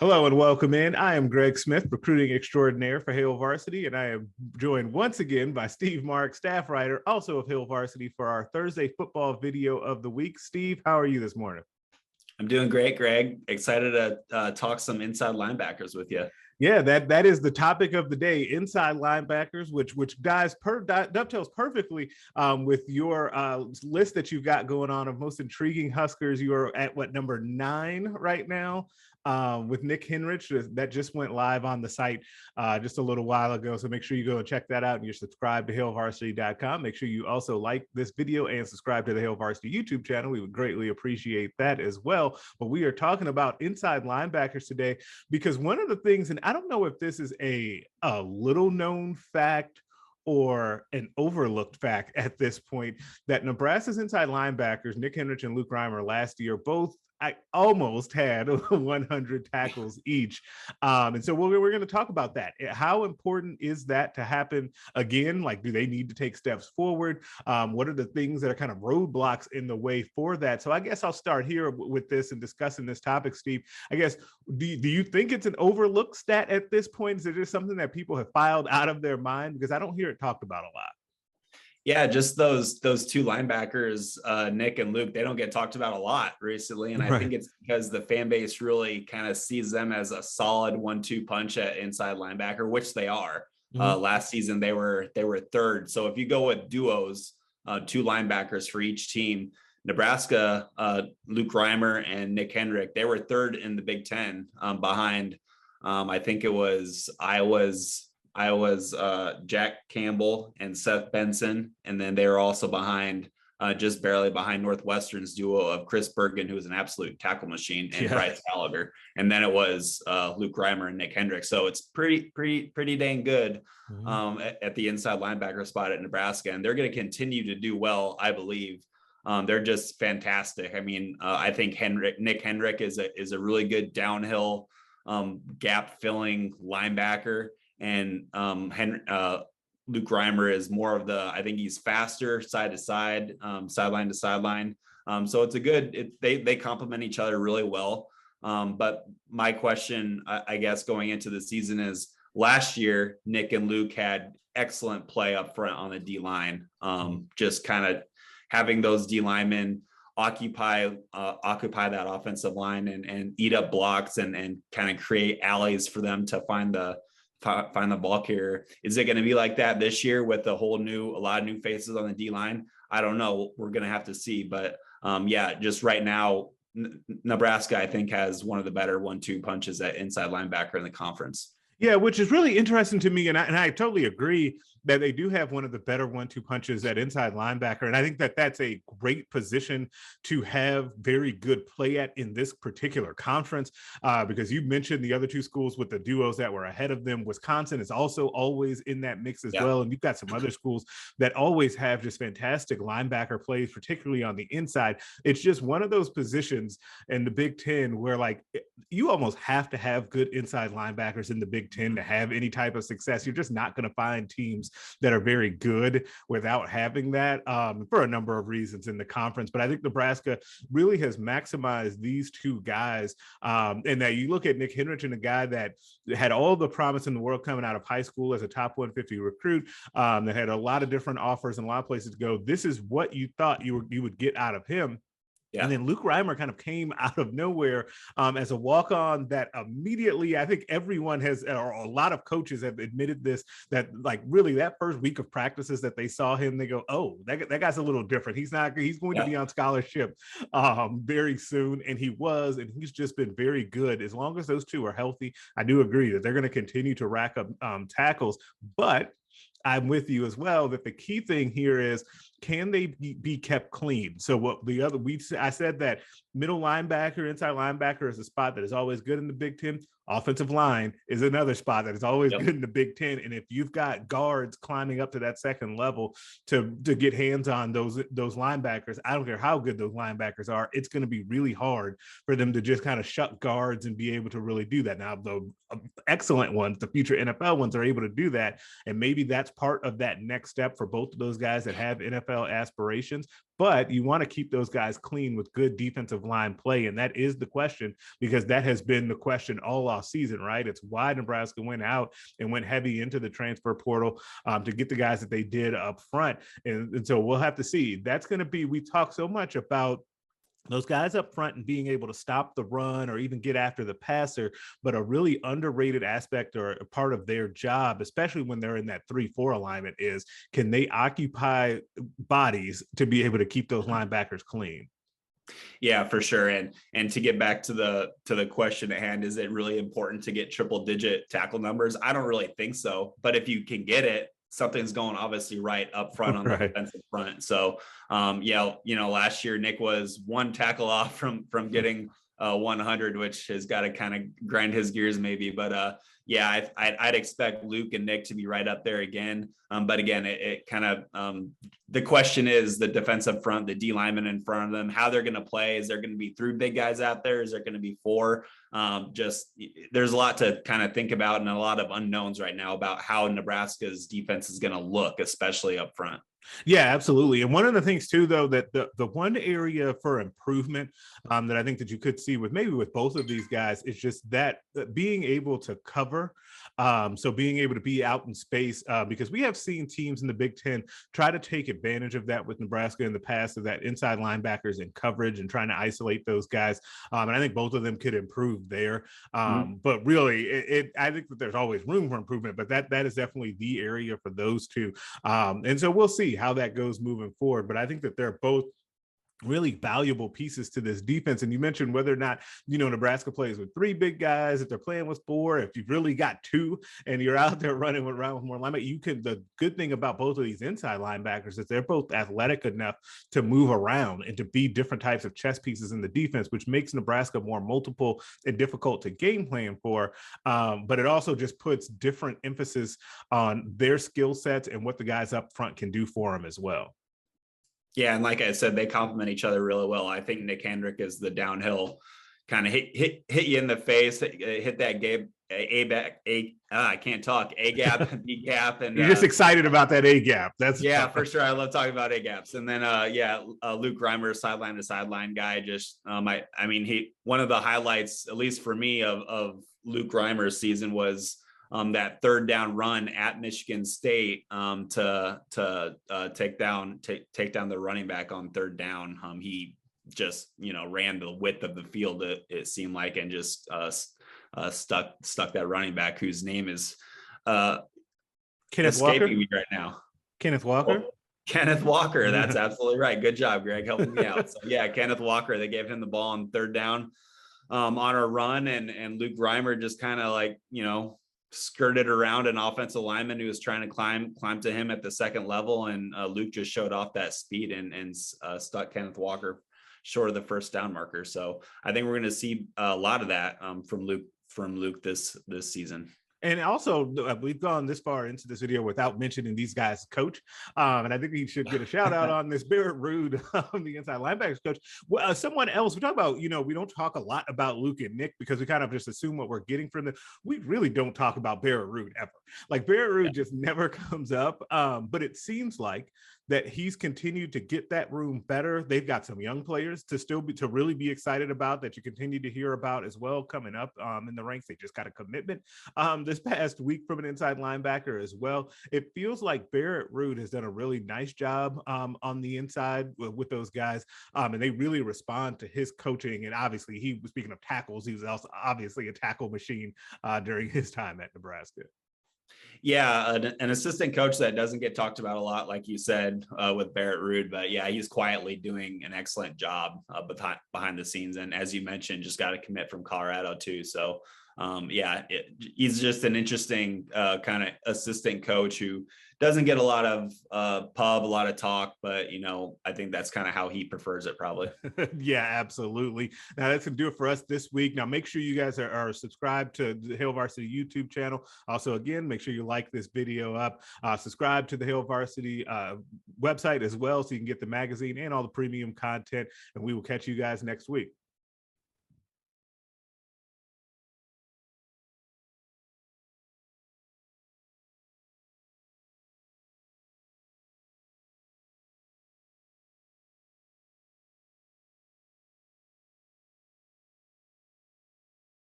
Hello and welcome in. I am Greg Smith, recruiting extraordinaire for Hail Varsity, and I am joined once again by Steve Marik, staff writer, also of Hail Varsity, for our Thursday football video of the week. Steve, how are you this morning? I'm doing great, Greg. Excited to talk some inside linebackers with you. Yeah, that is the topic of the day: inside linebackers, which dovetails perfectly with your list that you've got going on of most intriguing Huskers. You are at what, number 9 right now, with Nick Henrich. That just went live on the site just a little while ago. So make sure you go and check that out, and you're subscribed to hailvarsity.com. Make sure you also like this video and subscribe to the Hail Varsity YouTube channel. We would greatly appreciate that as well. But we are talking about inside linebackers today because one of the things, and I don't know if this is a little known fact or an overlooked fact at this point, that Nebraska's inside linebackers, Nick Henrich and Luke Reimer, last year both almost had 100 tackles each. And so we're going to talk about that. How important is that to happen again? Like, do they need to take steps forward? What are the things that are kind of roadblocks in the way for that? So I guess I'll start here with this and discussing this topic, Steve. I guess, do you think it's an overlooked stat at this point? Is it just something that people have filed out of their mind? Because I don't hear it talked about a lot. Yeah, just those two linebackers, Nick and Luke, they don't get talked about a lot recently. And I think it's because the fan base really kind of sees them as a solid 1-2 punch at inside linebacker, which they are. Last season, they were third. So if you go with duos, 2 linebackers for each team, Nebraska, Luke Reimer and Nick Henrich, they were third in the Big Ten, behind, I think it was Iowa's Jack Campbell and Seth Benson, and then they were also behind, just barely behind Northwestern's duo of Chris Bergen, who was an absolute tackle machine, and Bryce Gallagher, and then it was Luke Reimer and Nick Henrich. So it's pretty dang good at the inside linebacker spot at Nebraska, and they're going to continue to do well, I believe. They're just fantastic. I mean, I think Nick Henrich is a really good downhill gap filling linebacker. And Luke Reimer is more of I think he's faster side to side, sideline to sideline. So it's they complement each other really well. But my question, I guess, going into the season is, last year, Nick and Luke had excellent play up front on the D line. Just kind of having those D linemen occupy that offensive line and eat up blocks and kind of create alleys for them to find the ball carrier. Is it going to be like that this year with a lot of new faces on the D line? I don't know. We're going to have to see. But just right now, Nebraska, I think, has one of the better 1-2 punches at inside linebacker in the conference. Yeah, which is really interesting to me. And I totally agree that they do have one of the better 1-2 punches at inside linebacker. And I think that that's a great position to have very good play at in this particular conference, because you mentioned the other 2 schools with the duos that were ahead of them. Wisconsin is also always in that mix as well. And you've got some other schools that always have just fantastic linebacker plays, particularly on the inside. It's just one of those positions in the Big Ten where, like, you almost have to have good inside linebackers in the Big Ten to have any type of success. You're just not going to find teams that are very good without having that, for a number of reasons in the conference. But I think Nebraska really has maximized these 2 guys, and that you look at Nick Henrich, and a guy that had all the promise in the world coming out of high school as a top 150 recruit, that had a lot of different offers and a lot of places to go. This is what you thought you would get out of him. Yeah. And then Luke Reimer kind of came out of nowhere as a walk-on that immediately, I think everyone has, or a lot of coaches have admitted this, that like really that first week of practices that they saw him, they go, oh, that guy's a little different. He's going to be on scholarship very soon. And he's just been very good. As long as those 2 are healthy, I do agree that they're going to continue to rack up tackles. But I'm with you as well that the key thing here is, can they be kept clean? So what I said that middle linebacker, inside linebacker is a spot that is always good in the Big Ten. Offensive line is another spot that is always good in the Big Ten. And if you've got guards climbing up to that second level to get hands on those linebackers, I don't care how good those linebackers are, it's going to be really hard for them to just kind of shut guards and be able to really do that. Now, the excellent ones, the future NFL ones, are able to do that. And maybe that's part of that next step for both of those guys that have NFL aspirations. But you want to keep those guys clean with good defensive line play. And that is the question, because that has been the question all off season, right? It's why Nebraska went out and went heavy into the transfer portal to get the guys that they did up front. And so we'll have to see. That's going to be, we talk so much about those guys up front and being able to stop the run or even get after the passer, but a really underrated aspect or a part of their job, especially when they're in that 3-4 alignment, is can they occupy bodies to be able to keep those linebackers clean? Yeah, for sure. And to get back to the question at hand, is it really important to get triple digit tackle numbers? I don't really think so, but if you can get it, something's going obviously right up front on the defensive front. So last year Nick was one tackle off from getting 100, which has got to kind of grind his gears maybe. But I'd expect Luke and Nick to be right up there again. But again, it kind of the question is the defensive front, the D linemen in front of them, how they're going to play. Is there going to be 3 big guys out there? Is there going to be 4? There's a lot to kind of think about and a lot of unknowns right now about how Nebraska's defense is going to look, especially up front. Yeah, absolutely. And one of the things too, though, that the one area for improvement that I think that you could see with both of these guys is just that being able to cover. So being able to be out in space, because we have seen teams in the Big Ten try to take advantage of that with Nebraska in the past, of that inside linebackers in coverage and trying to isolate those guys. And I think both of them could improve there. But really, I think that there's always room for improvement, but that is definitely the area for those two. And so we'll see how that goes moving forward. But I think that they're both really valuable pieces to this defense. And you mentioned whether or not, Nebraska plays with 3 big guys, if they're playing with 4, if you've really got 2 and you're out there running around with more linebackers, the good thing about both of these inside linebackers is they're both athletic enough to move around and to be different types of chess pieces in the defense, which makes Nebraska more multiple and difficult to game plan for. But it also just puts different emphasis on their skill sets and what the guys up front can do for them as well. Yeah, and like I said, they complement each other really well. I think Nick Hendrick is the downhill kind of hit you in the face, hit that I can't talk, A gap, B gap, and you're just excited about that A gap. That's for sure. I love talking about A gaps. And then Luke Reimer, sideline to sideline guy. Just he one of the highlights, at least for me, of Luke Reimer's season was that 3rd down run at Michigan State to take down the running back on 3rd down. He just ran the width of the field, it seemed like, and just stuck that running back whose name is Kenneth Walker me right now. Kenneth Walker. Oh, Kenneth Walker. That's absolutely right. Good job, Greg, helping me out. So yeah, Kenneth Walker. They gave him the ball on 3rd down on a run, and Luke Reimer just kind of skirted around an offensive lineman who was trying to climb to him at the 2nd level, and Luke just showed off that speed and stuck Kenneth Walker short of the 1st down marker. So I think we're going to see a lot of that from Luke this season. And also, we've gone this far into this video without mentioning these guys' coach. And I think he should get a shout out on this. Barrettrood, the inside linebackers coach. Well, someone else, we talk about, we don't talk a lot about Luke and Nick because we kind of just assume what we're getting from them. We really don't talk about Barrettrood ever. Like Barrettrood just never comes up. But it seems like that he's continued to get that room better. They've got some young players to really be excited about, that you continue to hear about as well coming up in the ranks. They just got a commitment this past week from an inside linebacker as well. It feels like Barrettrood has done a really nice job on the inside with those guys, and they really respond to his coaching. And obviously, he was, speaking of tackles, he was also obviously a tackle machine during his time at Nebraska. Yeah, an assistant coach that doesn't get talked about a lot, like you said, with Barrettrood, but yeah, he's quietly doing an excellent job behind the scenes. And as you mentioned, just got a commit from Colorado too. So he's just an interesting kind of assistant coach who doesn't get a lot of a lot of talk, but I think that's kind of how he prefers it, probably. Yeah, absolutely. Now that's gonna do it for us this week. Now make sure you guys are subscribed to the Hail Varsity YouTube channel. Also, again, make sure you like this video up. Subscribe to the Hail Varsity website as well, so you can get the magazine and all the premium content. And we will catch you guys next week.